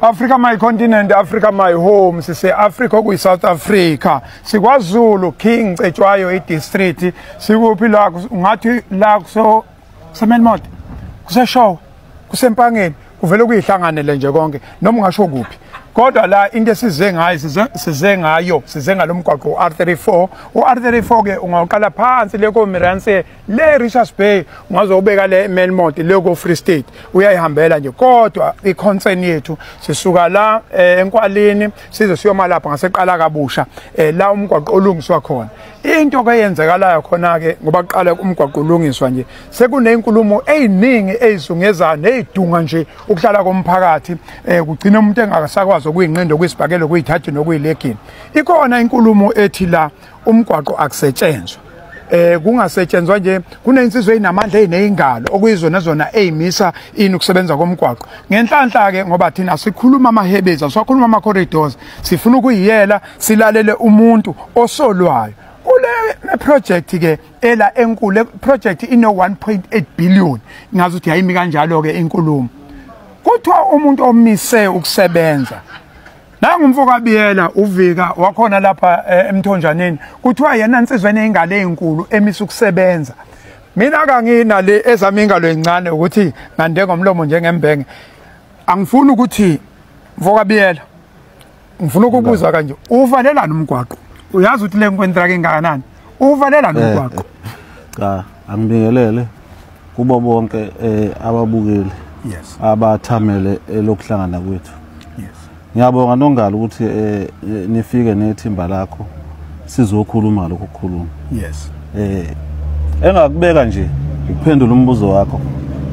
Africa my continent, Africa my home. Sise Africa kuyi South Africa. SikwaZulu King Cetshwayo district. Sikuphi la ngathi la kuso semenmot. Kuseshow. Kusempangeni. Kuvele kuyihlanganele nje konke noma ungasho kuphi. Kodwa la into esize ngayo size ngalomgwaqo R34 u-R34 ke ungaqala phansi leko Miranse le Richards Bay ungazobeka le Melmont leko Free State uyayihambela nje kodwa iconcern yethu sisuka la enkwaleni size siyoma lapha ngaseqala kabusha la umgwaqo olungiswa khona into ke yenzekalayo khona ke ngoba qala umgwaqo olungiswa nje sekunezinkulumo eziningi ezizungezana nezidunga nje ukuhlala komphakathi kugcina umuntu engasakwazi okuyinqendo kwisibhakelo kuyithathe nokuyilegini ikhona inkulumo ethi la umgwaqo akusetshenzwa kungasetshenzwa nje kunensizwe ezinamandla ezinezingalo okuyizona zona ezimisa ini ukusebenza komgwaqo ngenhlanhla ke ngoba thina sikhuluma amahebeza sikhuluma ama corridors sifuna ukuyiyela silalele umuntu osolwayo kule project ke ela enkulu project ino 1.8 billion ngazi ukuthi hayimi kanjalo ke inkulumo kuthiwa umuntu omise ukusebenza nangumfoka biyela uvika wakhona lapha emthonjaneni kuthiwa yena insizweni ezingale ezinkulu emisa ukusebenza mina kangina le ezami ingalo encane ukuthi ngande ngomlomo njengembenge angifuni ukuthi mfoka biyela ngifuna ukubuza kanje uvalela nomgwaqo uyazi ukuthi le nkontraka engakanani uvalela nomgwaqo cha angibingelele kubo bonke ababukeli yes abathamele lokuhlangana kwethu ngiyabonga Nongalo ukuthi nifike nethimba lakho sizokhuluma lokho kukhuluma yes engakubeka nje ukuphendula umbuzo wakho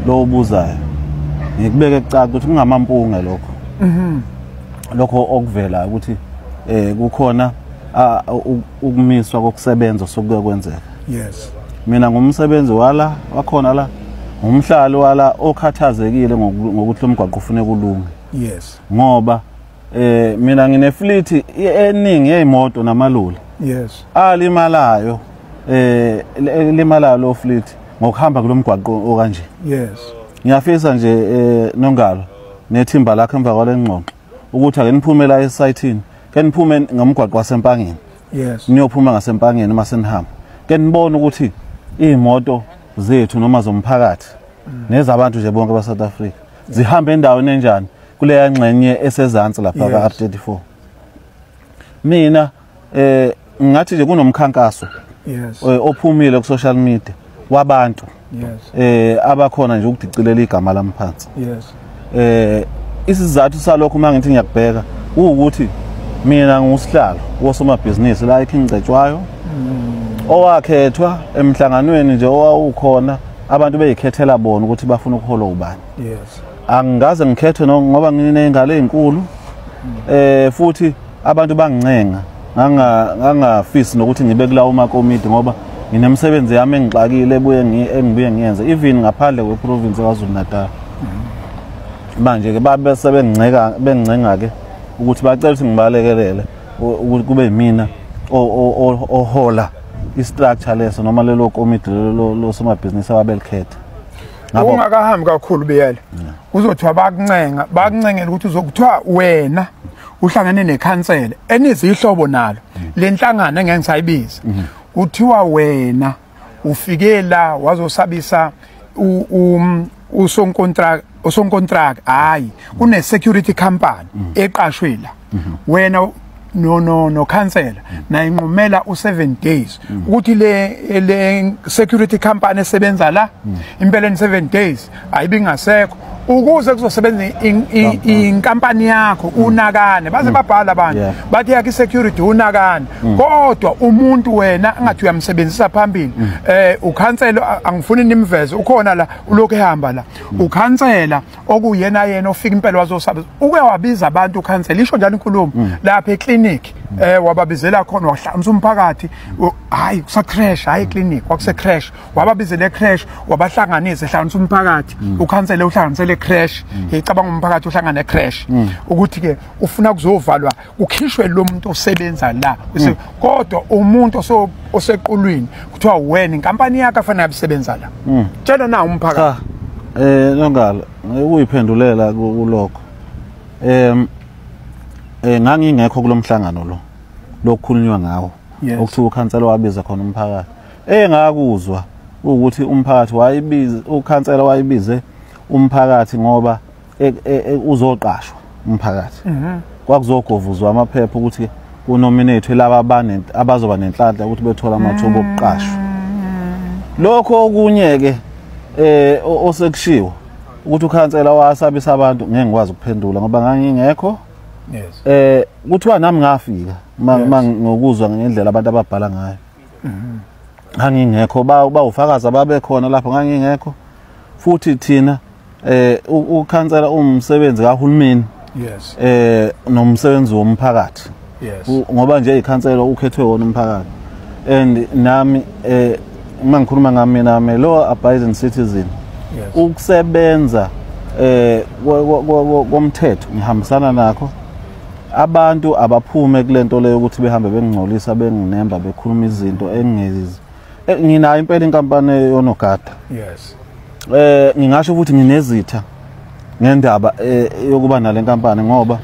lo ubuzayo ngikubeke ecala ukuthi kungamampunge lokho lokho okuvela ukuthi kukhona ukumiswa kokusebenza sokuyokwenzeka yes mina ngumsebenzi wala wakhona la umhlali wala okhathazekile ngokuthi umgwaqo ufune kulunga yes ngoba mina ngine fleet eningi yezimoto namaloli yes alimalayo limalayo lo fleet ngokuhamba kulomgwaqo okanje yes ngiyafisa nje Nongalo nethimba lakho emva kwalengxoxo ukuthi ake niphume la esayithini ke niphume ngomgwaqo wasempangeni yes niyophuma ngasempangeni masenihamba ke nibone ukuthi izimoto zethu noma zomphakathi nezabantu nje bonke ba South Africa zihamba endaweni enjani kuleya ngxenye esezantsi lapha ka R34 mina ngathi nje kunomkhankaso yes ophumile ku social media wabantu yes abakhona nje ukudicilela igama lamphansi yes isizathu salokho mangithi ngiyakubheka ukuthi mina ngusihlalo wosomabhizinisi la eKing Cetshwayo owakhethwa emhlanganweni nje owawukhona abantu beyikhethela bona ukuthi bafuna ukuhola ubani yes angaze ngikhethe ngoba nginezingalo ezinkulu futhi abantu bangincenga ngangafisi nokuthi ngibe kulawo makomiti ngoba nginemsebenzi yami engixakile engibuye ngiyenze even ngaphandle kweprovince kaZulu Natal manje ke babe bengincenga ke ukuthi bacela ukuthi ngibalekelele ukuthi kube yimina ohola istructure leso noma lelo komiti lo somabhizinisi ababelikhetha ngabo ungakahambi kakhulu beyela uzothiwa bakuncengela ukuthi uzokuthiwa wena uhlangane nekhansela enizihlobo nalo lenhlangano engengisayibiza uthiwa wena ufike la wazosabisa usonkontract hayi une security company eqashwe la wena no cancela na inqumela u7 days ukuthi le security company esebenza la impeleni 7 days ayibingasekho ukuze kuzosebenza inkampani yakho unakane baze babhala abantu bathi yakhe security unakane kodwa umuntu wena angathi uyamsebenzisa phambili ukhansela angifuni nimveze ukhona la ulokho ehamba la ukhansela okuyena ofika impela wazosaba uke wabiza abantu ukhansela isho njalo inkulumo lapha eclinic wababizela khona wahlanza umphakathi hayi kusa crash hayi clinic wakuse crash wababizele crash wabahlanganisa ehlanganisa umphakathi ukhansela uhlanganisele crash icabanga umphakathi uhlangana crash ukuthi ke ufuna kuzovalwa ukhishwe lo muntu osebenza la kodwa umuntu osequlwini kuthiwa wena inkampani yakhe afanele abisebenza la tshela na umphakathi Nongalo ukuyiphendulela kulokho ngangingekho kulomhlangano lokukhulunywa ngawo okuthiwa ukhansela wabiza khona umphakathi ngakuzwa ukuthi umphakathi ukhansela wayibize umphakathi ngoba uzoqashwa umphakathi kwakuzogovuzwa amaphepha ukuthi kunominate laba abazoba nenhlanhla ukuthi bethola amathuba okuqashwa lokho okunye ke osekushiwo ukuthi ukhansela wasabisa abantu ngeke ngikwazi ukuphendula ngoba ngangingekho kuthiwa nami ngafika ngokuzwa ngendlela abantu ababhala ngayo ngangingekho bawufakaza ababekhona lapho ngangingekho futhi thina ukhansela umsebenzi kahulumeni nomsebenzi womphakathi ngoba nje ikhansela ukhethwe wona umphakathi and nami mangikhuluma ngami nami law abiding citizen ukusebenza komthetho ngihambisana nakho abantu abaphume kulento leyo ukuthi behambe bengingcolisa benginemba bekhuluma izinto engezi nginayo impela inkampani yonogada ngingasho ukuthi nginezitha ngendaba yokuba nale nkampani ngoba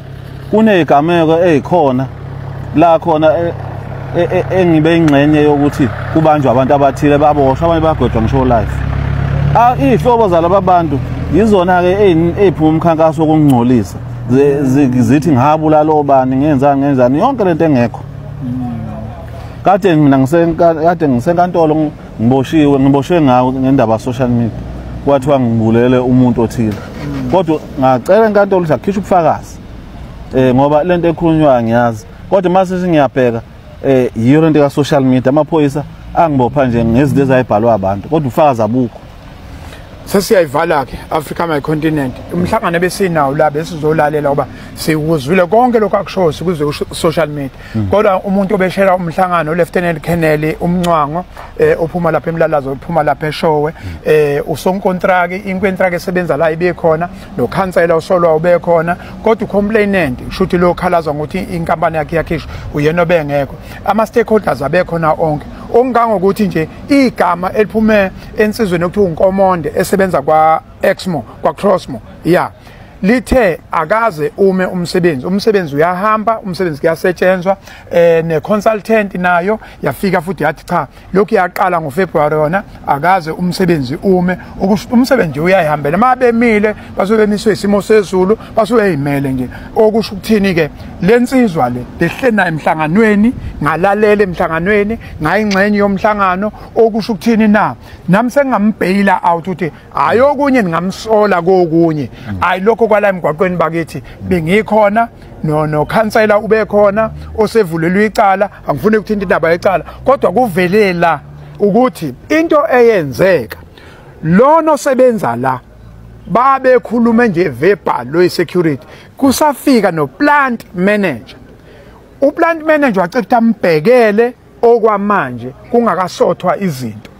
kunezigameko ezikhona la khona engibe ingxenye yokuthi kubanjwe abantu abathile baboshwa abanye bagwedwa ngisho life ihlobo zalabo bantu yizona ke eziphuma umkhankaso wokungcolisa zithi ngabula lo bani ngenzani yonke lento engekho kade mina ngisenkantolo ngiboshwe ngawo ngendaba social media kwathiwa ngibulele umuntu othile kodwa ngacela enkantolo ukuthi akhishwe ubufakazi ngoba lento ekhulunywa ngiyazi kodwa mase singiyabheka yiyo lento ka social media amaphoyisa angibopha nje ngezinto ezayibhalwa abantu kodwa ufakazi abukho sesiyayivala ke Africa My Continent umhlangano besinawo la besizolalela ngoba sikuzwile konke lokho akushoyo sikuzwe social media kodwa umuntu obeshela umhlangano Lieutenant Colonel umncwango ophuma lapha eMlalazo ophuma lapha eShowe usonkontraki inkontraki esebenza la ibe khona lo councilor usolwa ube khona kodwa ucomplainant ushuthi lo khalaza ngokuthi inkampani yakhe yakhishwa uyena obengekho ama stakeholders abekhona onke ongangokuthi nje igama eliphume ensizweni okuthiwa uNkomonde esebenza kwa Exmo kwa Crossmo lithe akaze ume umsebenzi uyahamba umsebenzi kuyasetshenzwa ne consultant nayo yafika futhi yathi cha lokhu yaqala ngoFebruary yona akaze umsebenzi ume umsebenzi uyayihambela mabemile basuke bemiswe isimo sezulu basuke ezimele nje okusho ukuthini ke lensizwa lehlena emhlanganweni ngalalela emhlanganweni ngayingxenye yomhlangano okusho ukuthini nami sengambhayila out uthi ayokunye ningamsola kokunye ayilokho kwala emgwaqweni bakithi bengikhona no councilor ube khona osevulelwe icala angifuni ukuthinta indaba yecala kodwa kuvelela ukuthi into eyenzeka lona osebenza la babe khuluma nje verbal lo security kusafika no plant manager uplant manager wacela ambhekele okwamanje kungakasothwa izinto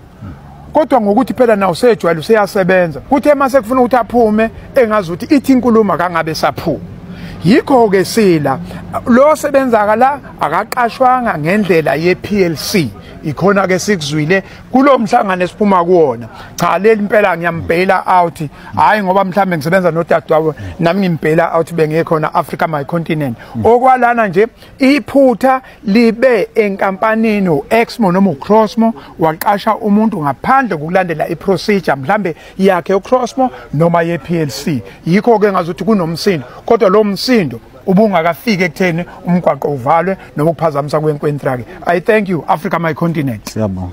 kodwa ngokuthi phela nawo sejwayele useyasebenza kuthe mase kufuna ukuthi aphume engazi ukuthi ithi inkulumo kangabe saphuma yikho ke sila lo sebenza la akaqashwanga ngendlela yePLC ikhona ke sikuzwile kulomhlangano esiphuma kuona cha leli impela ngiyambhayila out hayi ngoba mhlambe ngisebenza nodadewabo nami ngimbhayila out bengekhona Africa My Continent okwalana nje iphutha libe enkampanini uExmo noma uCrossmo waqasha umuntu ngaphandle kokulandela iprocedure mhlambe yakhe uCrossmo noma yePLC yikho ke ngazuthi kunomsindo kodwa lo msindo ubungakafike ekutheni umgwaqo uvalwe noma ukuphazamisa kwenkwentraki I thank you Africa My Continent siyabonga